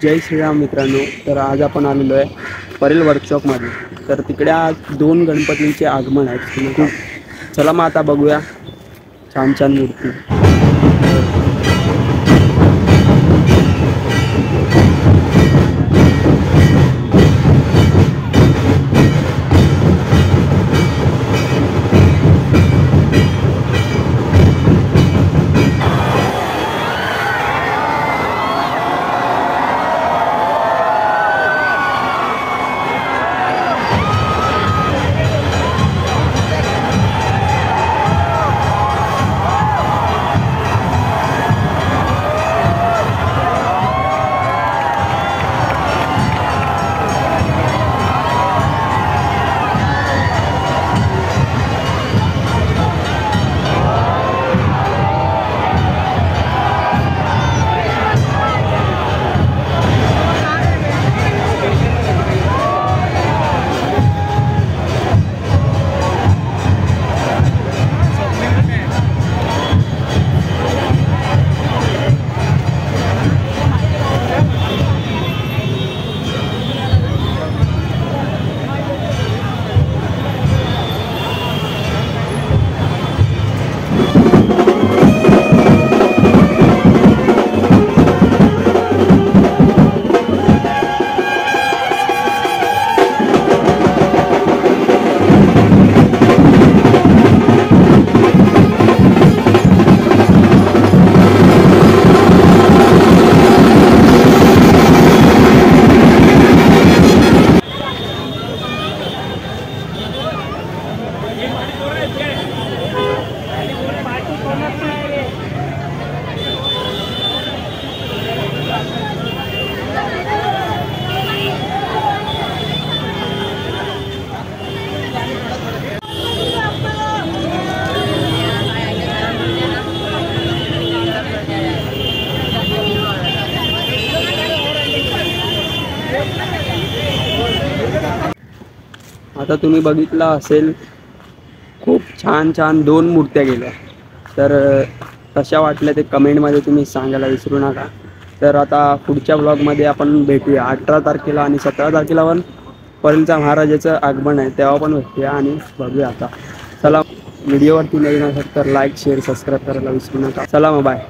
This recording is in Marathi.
जय श्रीराम मित्रांनो. तर आज आपण आलेलो आहे परेल वर्कशॉपमध्ये. तर तिकडे आज 2 गणपतींचे आगमन आहेत. चला मग आता बघूया छान छान मूर्ती. आता तुम्ही बघितला असेल खूप छान छान 2 मूर्त्या गेल्या. तर कशा वाटल्या ते कमेंटमध्ये तुम्ही सांगायला विसरू नका. तर आता पुढच्या ब्लॉगमध्ये आपण भेटूया 18 तारखेला आणि 17 तारखेला पण परेलच्या महाराजाचं आगमन आहे, तेव्हा पण भेटूया आणि बघूया. आता चला, व्हिडिओवरती नवीन असेल तर लाईक शेअर सबस्क्राईब करायला विसरू नका. चला मग बाय.